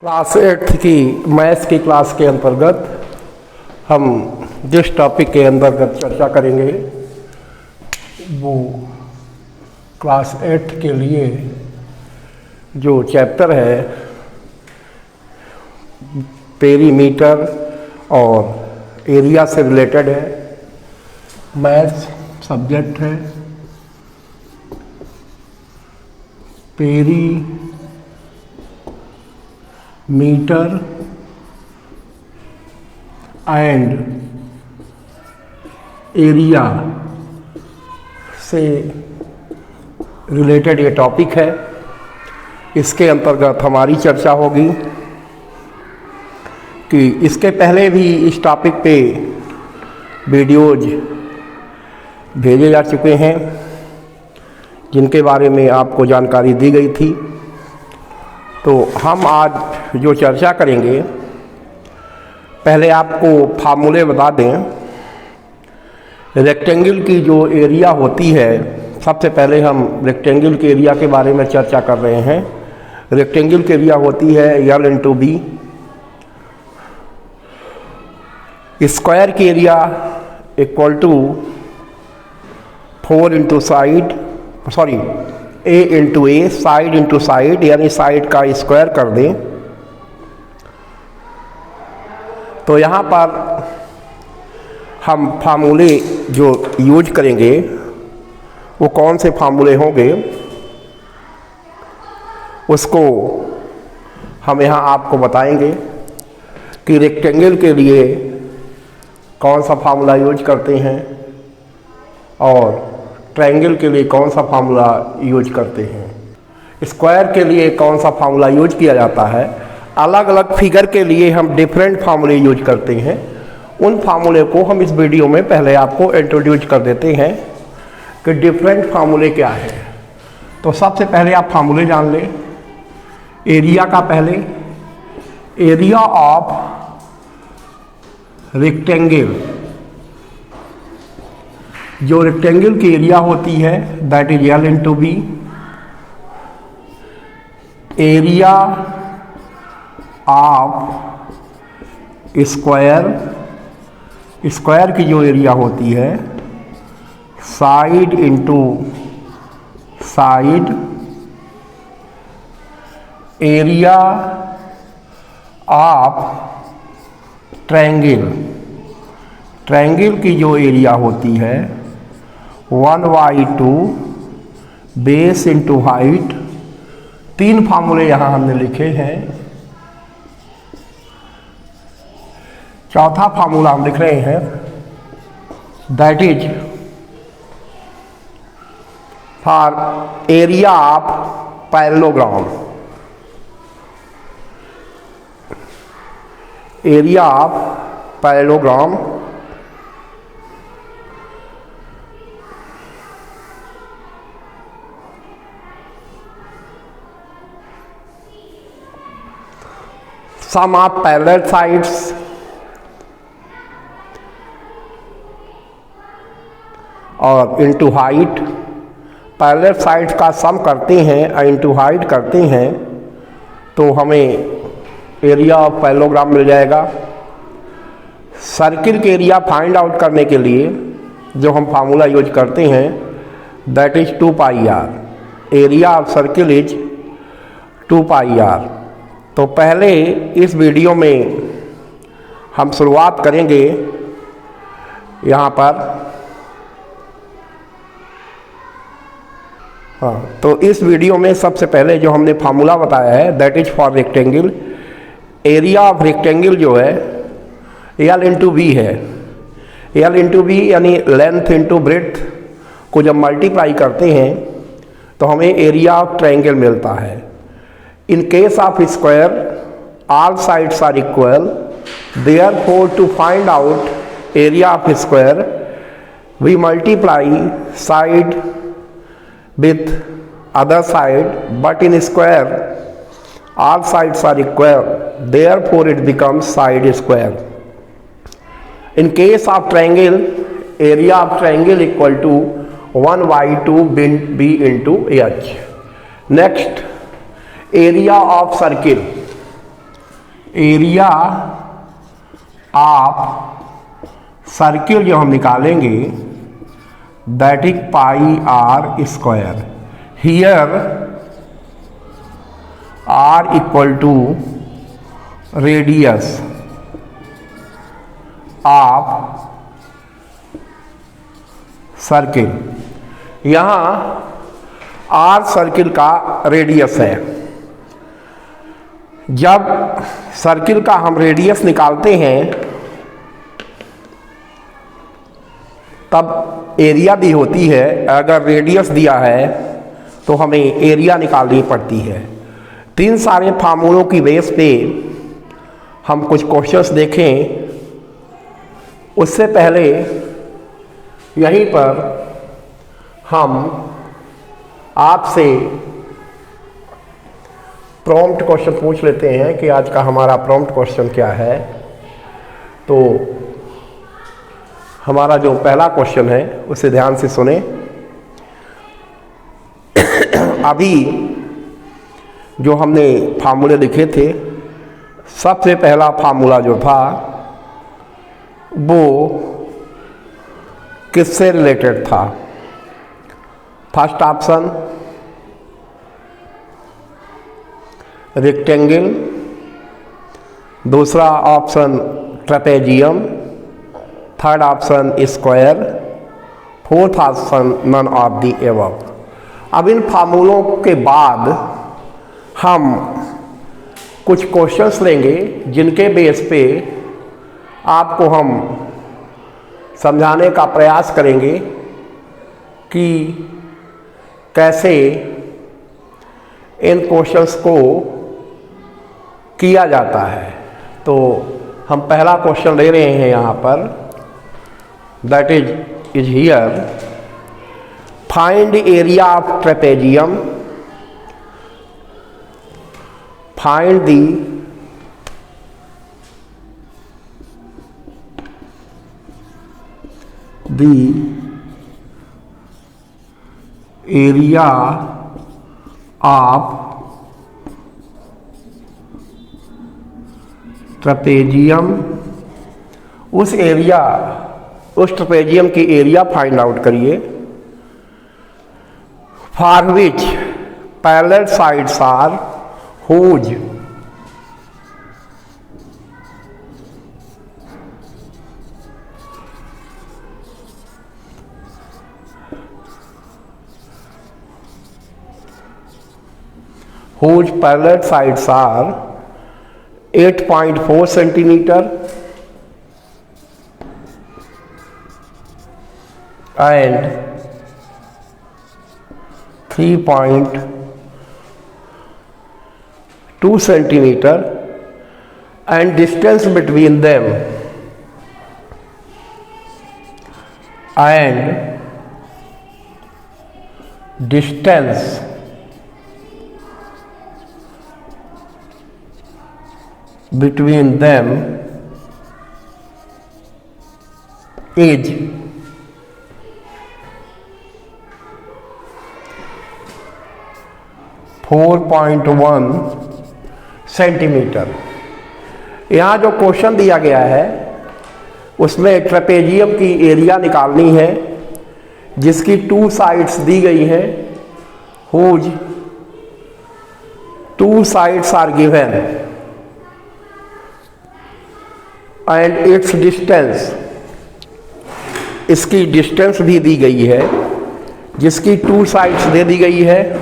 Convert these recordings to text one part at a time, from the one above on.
Class 8 की maths की class के अंतर्गत हम जिस टॉपिक के अंतर्गत चर्चा करेंगे वो क्लास 8 के लिए जो चैप्टर है पेरीमीटर और एरिया से रिलेटेड है। मैथ्स सब्जेक्ट है। मीटर एंड एरिया से रिलेटेड ये टॉपिक है। इसके अंतर्गत हमारी चर्चा होगी कि इसके पहले भी इस टॉपिक पे वीडियोज भेजे जा चुके हैं जिनके बारे में आपको जानकारी दी गई थी। तो हम आज जो चर्चा करेंगे, पहले आपको फार्मूले बता दें। रेक्टेंगल की जो एरिया होती है, सबसे पहले हम रेक्टेंगल के एरिया के बारे में चर्चा कर रहे हैं। रेक्टेंगल की एरिया होती है L इंटू बी। स्क्वायर की area equal to 4 into side, sorry A into A, side into side, यानी साइड का स्क्वायर कर दें। तो यहाँ पर हम फार्मूले जो यूज करेंगे वो कौन से फार्मूले होंगे उसको हम यहाँ आपको बताएंगे कि रेक्टेंगल के लिए कौन सा फार्मूला यूज करते हैं और ट्रायंगल के लिए कौन सा फार्मूला यूज करते हैं। स्क्वायर के लिए कौन सा फार्मूला यूज किया जाता है। अलग अलग फिगर के लिए हम डिफरेंट फार्मूले यूज करते हैं। उन फार्मूले को हम इस वीडियो में पहले आपको इंट्रोड्यूस कर देते हैं कि डिफरेंट फार्मूले क्या है। तो सबसे पहले आप फार्मूले जान लें। एरिया का पहले, एरिया ऑफ रेक्टेंगल, जो रेक्टेंगल की एरिया होती है that is L into B. Area of square, square की जो एरिया होती है side into side. Area of triangle, triangle की जो एरिया होती है 1/2 बेस इंटू हाइट। 3 फार्मूले यहाँ हमने लिखे हैं। चौथा फार्मूला हम लिख रहे हैं that is for area of parallelogram. Area of parallelogram sum of parallel sides और इंटू हाइट। पैरेलल साइड्स का सम करते हैं और इंटू हाइट करते हैं तो हमें एरिया ऑफ पैरेललोग्राम मिल जाएगा। सर्किल के एरिया फाइंड आउट करने के लिए जो हम फार्मूला यूज करते हैं that is 2πr। Area of circle is 2πr। तो पहले इस वीडियो में हम शुरुआत करेंगे यहाँ पर। हाँ, तो इस वीडियो में सबसे पहले जो हमने फार्मूला बताया है that is for rectangle. Area of rectangle जो है L इंटू बी है। L इंटू बी यानी लेंथ इंटू ब्रेड्थ को जब मल्टीप्लाई करते हैं तो हमें एरिया ऑफ ट्रायंगल मिलता है। In case of square, all sides are equal. Therefore, to find out area of square, we multiply side with other side. But in square, all sides are equal. Therefore, it becomes side square. In case of triangle, area of triangle equal to 1/2 b into h. Next, area of circle. Area of circle जो हम निकालेंगे that is pi R square. Here R equal to radius of circle. यहाँ R circle का radius है। जब circle का हम radius निकालते हैं तब एरिया भी होती है। अगर रेडियस दिया है तो हमें एरिया निकालनी पड़ती है। तीन सारे फार्मूलों की बेस पे हम कुछ क्वेश्चंस देखें। उससे पहले यहीं पर हम आपसे प्रॉम्प्ट क्वेश्चन पूछ लेते हैं कि आज का हमारा प्रॉम्प्ट क्वेश्चन क्या है। तो हमारा जो पहला क्वेश्चन है उसे ध्यान से सुने। अभी जो हमने फार्मूले लिखे थे, सबसे पहला फार्मूला जो था वो किससे रिलेटेड था? फर्स्ट ऑप्शन रेक्टेंगल, दूसरा option trapezium, third option square, fourth option none of the above. अब इन फार्मूलों के बाद हम कुछ क्वेश्चंस लेंगे जिनके बेस पे आपको हम समझाने का प्रयास करेंगे कि कैसे इन क्वेश्चंस को किया जाता है। तो हम पहला क्वेश्चन ले रहे हैं यहाँ पर, that is here find area of trapezium, find the area of trapezium. उस ट्रेपेजियम की एरिया फाइंड आउट करिए। For which parallel sides are whose parallel sides are 8.4 centimeter and 3.2 centimeter and distance between them is 4.1 centimetre. यहाँ जो question दिया गया है उसमें trapezium की एरिया निकालनी है जिसकी 2 साइड्स दी गई हैं, whose 2 sides are given and its distance, इसकी डिस्टेंस भी दी गई है जिसकी 2 साइड्स दे दी गई है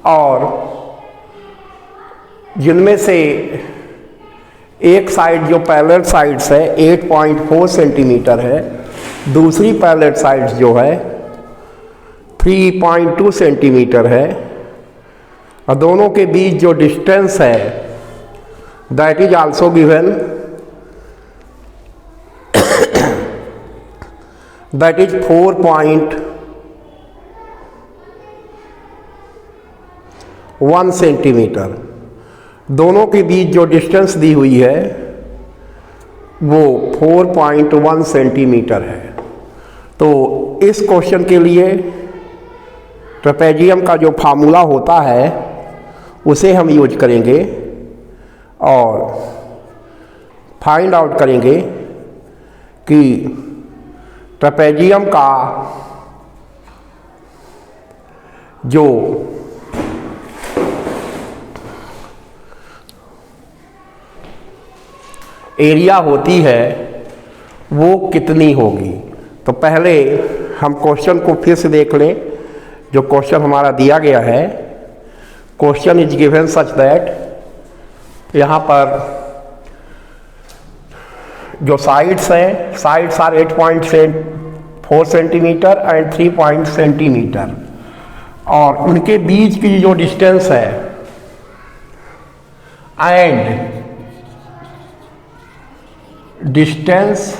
और जिनमें से एक साइड जो पैरेलल साइड्स है 8.4 सेंटीमीटर है, दूसरी पैरेलल साइड्स जो है 3.2 सेंटीमीटर है और दोनों के बीच जो डिस्टेंस है that is also given, that is 4.1 centimetre. दोनों के बीच जो डिस्टेंस दी हुई है वो 4.1 सेंटीमीटर है। तो इस क्वेश्चन के लिए ट्रेपेजियम का जो फार्मूला होता है उसे हम यूज करेंगे और फाइंड आउट करेंगे कि ट्रेपेजियम का जो एरिया होती है वो कितनी होगी। तो पहले हम क्वेश्चन को फिर से देख लें। जो क्वेश्चन हमारा दिया गया है, question is given such that यहाँ पर जो साइड्स हैं, sides are 8.4 centimetre and 3 centimetre, और उनके बीच की जो डिस्टेंस है and distance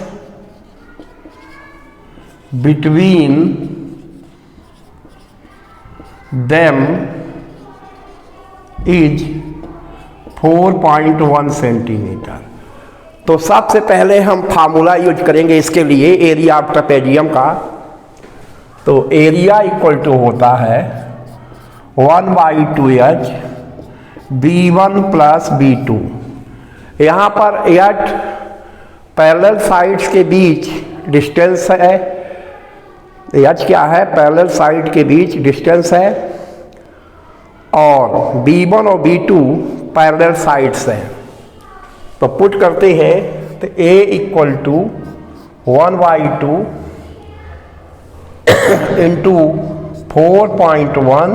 between them is 4.1 centimetre. तो सबसे पहले हम फार्मूला यूज करेंगे इसके लिए एरिया ऑफ ट्रेपेजियम का। तो एरिया इक्वल टू होता है 1/2h B1 प्लस B2। यहाँ पर 8 पैरेलल साइड्स के बीच डिस्टेंस है। h क्या है? पैरेलल साइड के बीच डिस्टेंस है, और B1 और B2 पैरेलल साइड्स हैं। तो पुट करते हैं तो A इक्वल टू 1/2 इंटू 4.1,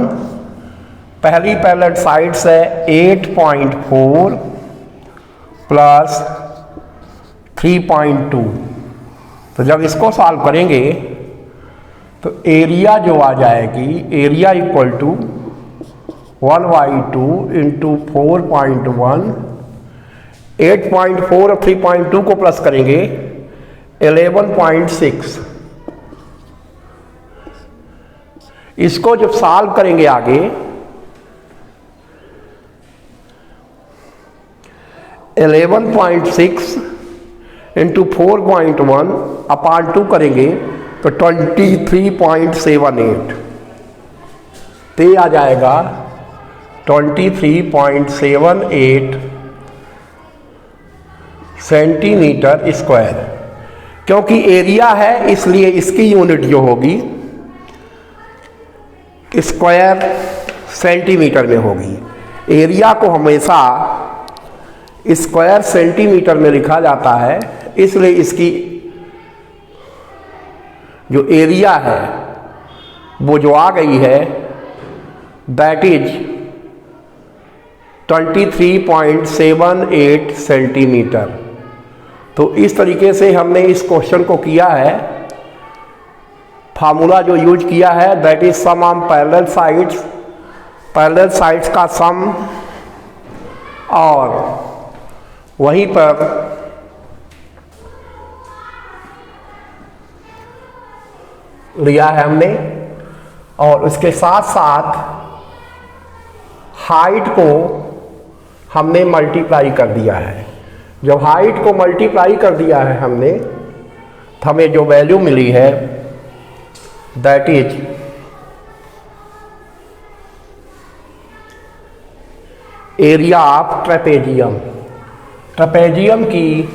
पहली पैरेलल साइड्स है 8.4 प्लस 3.2। तो जब इसको सॉल्व करेंगे तो एरिया जो आ जाएगी, एरिया इक्वल टू 1/2 इंटू 4.1, 8.4 और 3.2 को प्लस करेंगे 11.6। इसको जब सॉल्व करेंगे आगे, 11.6 इंटू 4.1 अपान 2 करेंगे तो 23.78। तो ये आ जाएगा 23.78 सेंटीमीटर स्क्वायर। क्योंकि एरिया है इसलिए इसकी यूनिट जो होगी स्क्वायर सेंटीमीटर में होगी। एरिया को हमेशा स्क्वायर सेंटीमीटर में लिखा जाता है, इसलिए इसकी जो एरिया है वो जो आ गई है दैट इज 23.78 सेंटीमीटर। तो इस तरीके से हमने इस क्वेश्चन को किया है। फार्मूला जो यूज किया है that is sum of parallel sides, parallel sides का सम, और वहीं पर लिया है हमने, और उसके साथ साथ हाइट को हमने मल्टीप्लाई कर दिया है। जब हाइट को मल्टीप्लाई कर दिया है हमने, तो हमें जो वैल्यू मिली है that is area of trapezium. Trapezium की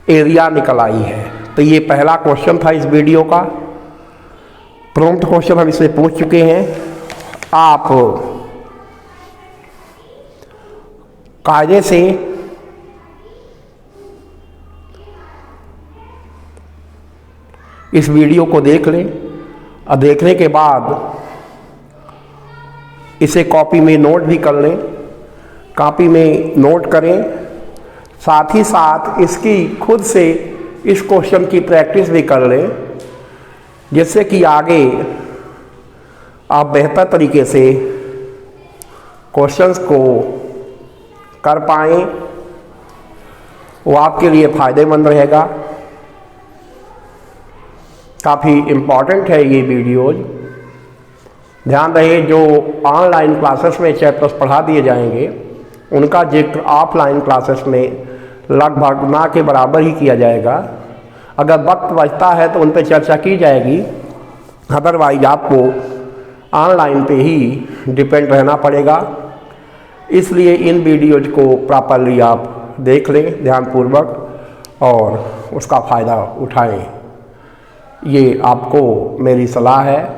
एरिया निकल आई है। तो ये पहला क्वेश्चन था इस वीडियो का। प्रॉम्प्ट क्वेश्चन हम इसमें पूछ चुके हैं। आप कायदे से इस वीडियो को देख लें, और देखने के बाद इसे कॉपी में नोट भी कर लें, कॉपी में नोट करें, साथ ही साथ इसकी खुद से इस क्वेश्चन की प्रैक्टिस भी कर लें, जिससे कि आगे आप बेहतर तरीके से क्वेश्चंस को कर पाएँ। वो आपके लिए फ़ायदेमंद रहेगा। काफ़ी इम्पॉर्टेंट है ये वीडियोज़। ध्यान रहे जो ऑनलाइन क्लासेस में चैप्टर्स पढ़ा दिए जाएंगे उनका जिक्र ऑफलाइन क्लासेस में लगभग ना के बराबर ही किया जाएगा। अगर वक्त बचता है तो उन पर चर्चा की जाएगी, अदरवाइज आपको ऑनलाइन पे ही डिपेंड रहना पड़ेगा। इसलिए इन वीडियोज को प्रॉपरली आप देख लें ध्यानपूर्वक और उसका फ़ायदा उठाएं। ये आपको मेरी सलाह है।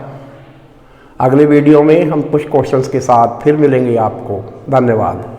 अगले वीडियो में हम कुछ क्वेश्चंस के साथ फिर मिलेंगे आपको। धन्यवाद।